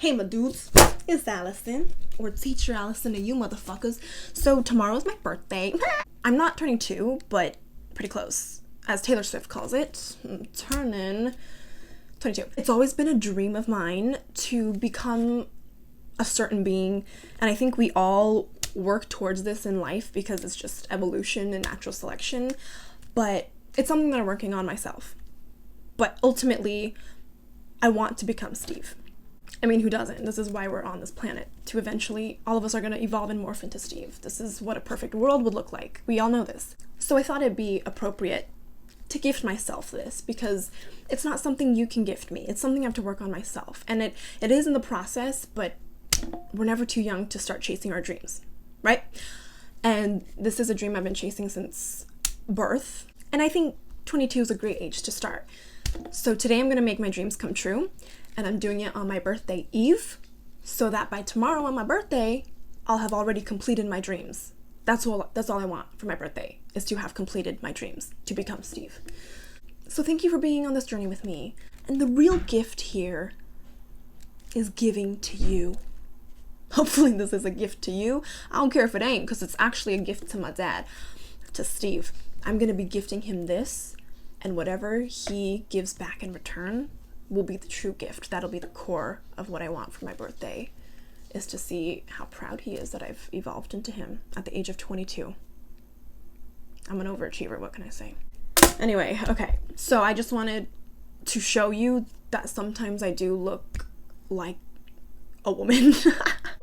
Hey my dudes, it's Allison, or Teacher Allison to you motherfuckers. So tomorrow's my birthday. I'm not turning 2, but pretty close. As Taylor Swift calls it, I'm turning 22. It's always been a dream of mine to become a certain being, and I think we all work towards this in life because it's just evolution and natural selection, but it's something that I'm working on myself. But ultimately, I want to become Steve. I mean, who doesn't? This is why we're on this planet, to eventually, all of us are going to evolve and morph into Steve. This is what a perfect world would look like. We all know this. So I thought it'd be appropriate to gift myself this, because it's not something you can gift me. It's something I have to work on myself. And it is in the process, but we're never too young to start chasing our dreams, right? And this is a dream I've been chasing since birth. And I think 22 is a great age to start. So today I'm going to make my dreams come true. And I'm doing it on my birthday eve, so that by tomorrow on my birthday, I'll have already completed my dreams. That's all I want for my birthday, is to have completed my dreams, to become Steve. So thank you for being on this journey with me. And the real gift here is giving to you. Hopefully this is a gift to you. I don't care if it ain't, because it's actually a gift to my dad, to Steve. I'm going to be gifting him this, and whatever he gives back in return will be the true gift. That'll be the core of what I want for my birthday, is to see how proud he is that I've evolved into him at the age of 22. I'm an overachiever, what can I say? Anyway, okay, so I just wanted to show you that sometimes I do look like a woman.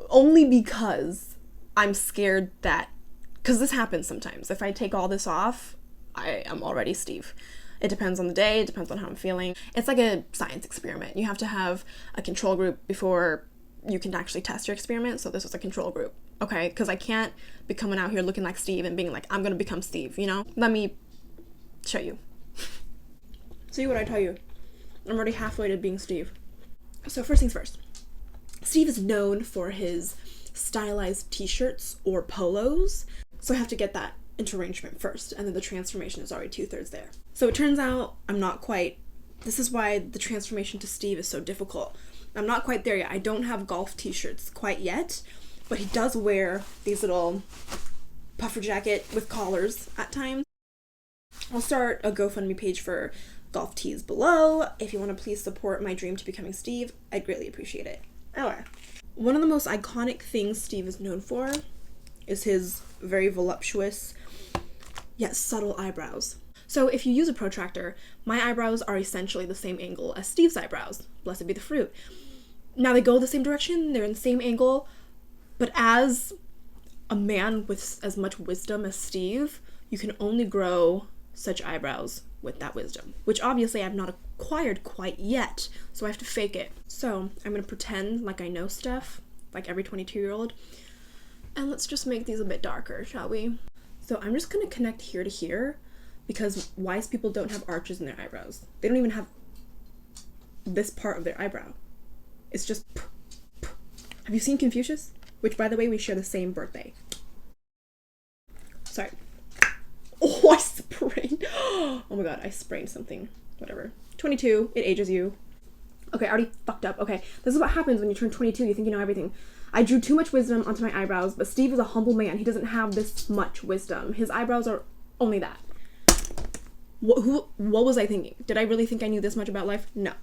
Only because I'm scared that, because this happens sometimes, if I take all this off, I am already Steve. It depends on the day, it depends on how I'm feeling. It's like a science experiment. You have to have a control group before you can actually test your experiment, so this was a control group, okay? Because I can't be coming out here looking like Steve and being like, I'm gonna become Steve, you know? Let me show you. See what I tell you. I'm already halfway to being Steve. So first things first. Steve is known for his stylized t-shirts or polos, so I have to get that into arrangement first, and then the transformation is already 2/3 there. So it turns out I'm not quite, this is why the transformation to Steve is so difficult. I'm not quite there yet. I don't have golf t-shirts quite yet, but he does wear these little puffer jacket with collars at times. I'll start a GoFundMe page for golf tees below. If you want to please support my dream to becoming Steve, I'd greatly appreciate it. Anyway, one of the most iconic things Steve is known for is his very voluptuous yet subtle eyebrows. So if you use a protractor, my eyebrows are essentially the same angle as Steve's eyebrows. Blessed be the fruit. Now they go the same direction, they're in the same angle, but as a man with as much wisdom as Steve, you can only grow such eyebrows with that wisdom, which obviously I've not acquired quite yet, so I have to fake it. So I'm gonna pretend like I know stuff, like every 22-year-old, and let's just make these a bit darker, shall we? So I'm just gonna connect here to here, because wise people don't have arches in their eyebrows. They don't even have this part of their eyebrow. It's just Have you seen Confucius? Which, by the way, we share the same birthday. Sorry. Oh, I sprained. Oh my god, I sprained something. Whatever. 22, it ages you. Okay, I already fucked up. Okay, this is what happens when you turn 22. You think you know everything. I drew too much wisdom onto my eyebrows, but Steve is a humble man. He doesn't have this much wisdom. His eyebrows are only that. What was I thinking? Did I really think I knew this much about life? No.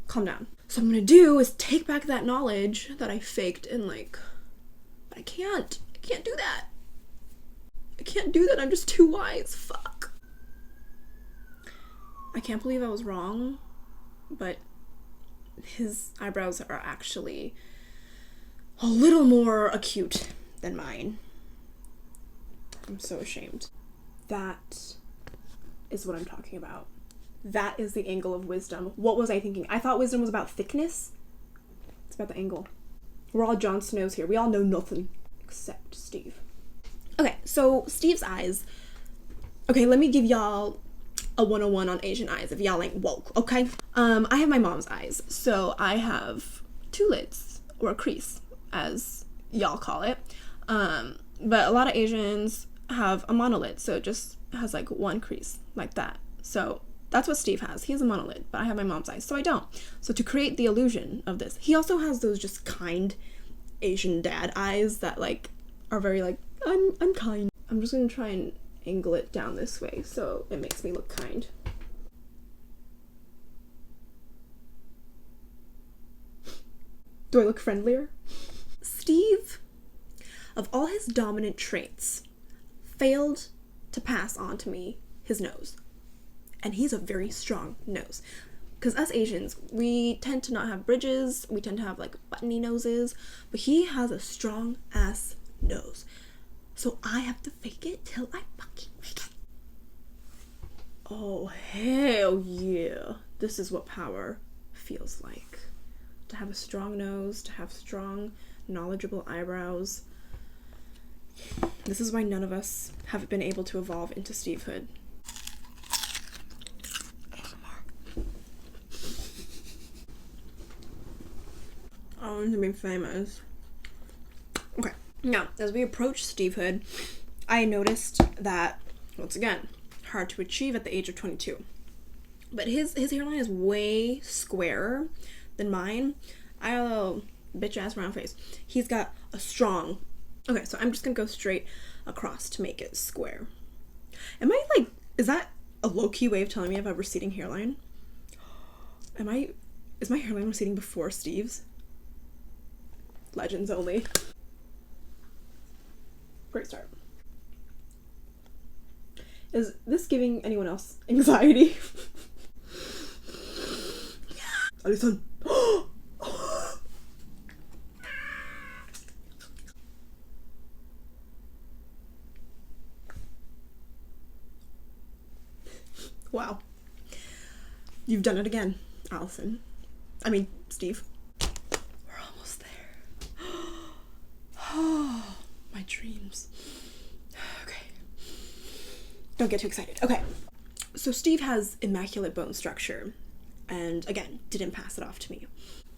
Calm down. So what I'm gonna do is take back that knowledge that I faked and but I can't do that. I can't do that. I'm just too wise. Fuck. I can't believe I was wrong, but his eyebrows are actually a little more acute than mine. I'm so ashamed. That is what I'm talking about. That is the angle of wisdom. What was I thinking? I thought wisdom was about thickness. It's about the angle. We're all Jon Snows here. We all know nothing except Steve. Okay, so Steve's eyes. Okay, let me give y'all a 101 on Asian eyes if y'all ain't woke, okay? I have my mom's eyes. So I have 2 lids, or a crease, as y'all call it. But a lot of Asians have a monolid, so it just has 1 crease, like that. So That's what Steve has. He has a monolid, but I have my mom's eyes, so I don't. So to create the illusion of this, he also has those just kind Asian dad eyes that like are very like, I'm kind. I'm just gonna try and angle it down this way so it makes me look kind. Do I look friendlier? Steve, of all his dominant traits, failed to pass on to me his nose. And he's a very strong nose. Because us Asians, we tend to not have bridges, we tend to have like buttony noses, but he has a strong ass nose. So I have to fake it till I fucking make it. Oh, hell yeah. This is what power feels like. To have a strong nose, to have strong, knowledgeable eyebrows. This is why none of us have been able to evolve into Stevehood. I want to be famous. Okay, now, as we approach Stevehood, I noticed that, once again, hard to achieve at the age of 22. But his hairline is way squarer than mine. I have a bitch ass round face. He's got a strong... Okay, so I'm just gonna go straight across to make it square. Am I like... Is that a low-key way of telling me I have a receding hairline? Is my hairline receding before Steve's? Legends only. Great start. Is this giving anyone else anxiety? Alison. Wow. You've done it again, Allison. I mean, Steve. We're almost there. Oh, my dreams. Okay. Don't get too excited. Okay. So Steve has immaculate bone structure. And again, didn't pass it off to me.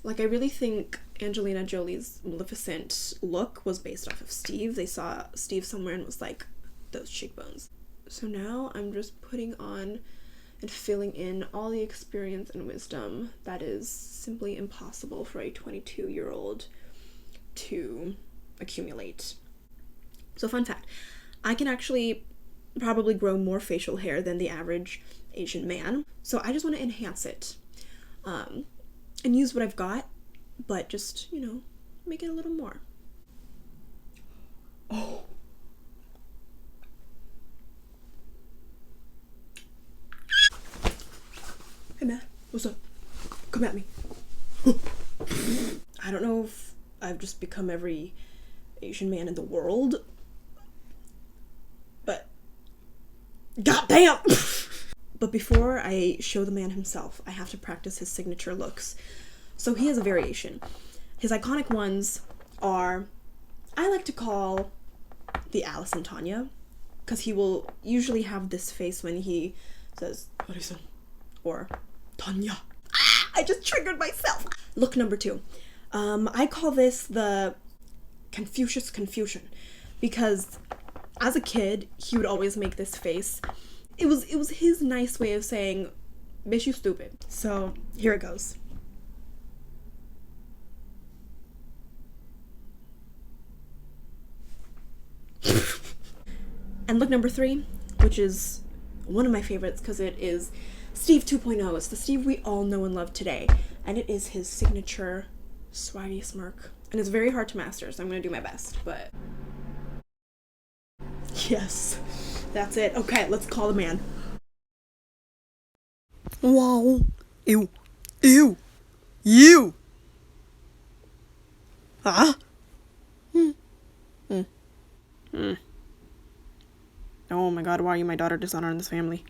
Like, I really think Angelina Jolie's Maleficent look was based off of Steve. They saw Steve somewhere and was like, those cheekbones. So now I'm just putting on and filling in all the experience and wisdom that is simply impossible for a 22-year-old to accumulate. So fun fact, I can actually probably grow more facial hair than the average Asian man. So I just want to enhance it and use what I've got, but just, you know, make it a little more. Oh. Hey man, what's up? Come at me. I don't know if I've just become every Asian man in the world, but goddamn! But before I show the man himself, I have to practice his signature looks. So he has a variation. His iconic ones are, I like to call the Allison Tanya, because he will usually have this face when he says, Allison, or Tanya. I just triggered myself. Look number 2. I call this the Confucius Confucian, because as a kid, he would always make this face. It was his nice way of saying, bitch, you stupid. So here it goes. And look number 3, which is one of my favorites because it is Steve 2.0. It's the Steve we all know and love today. And it is his signature swaggy smirk. And it's very hard to master, so I'm going to do my best. But yes, that's it. Okay, let's call the man. Wow. Ew. Ew. You. Huh? Oh my god, why are you my daughter dishonoring this family?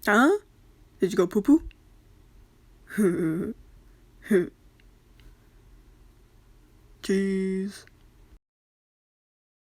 Huh? Did you go poo-poo? Jeez.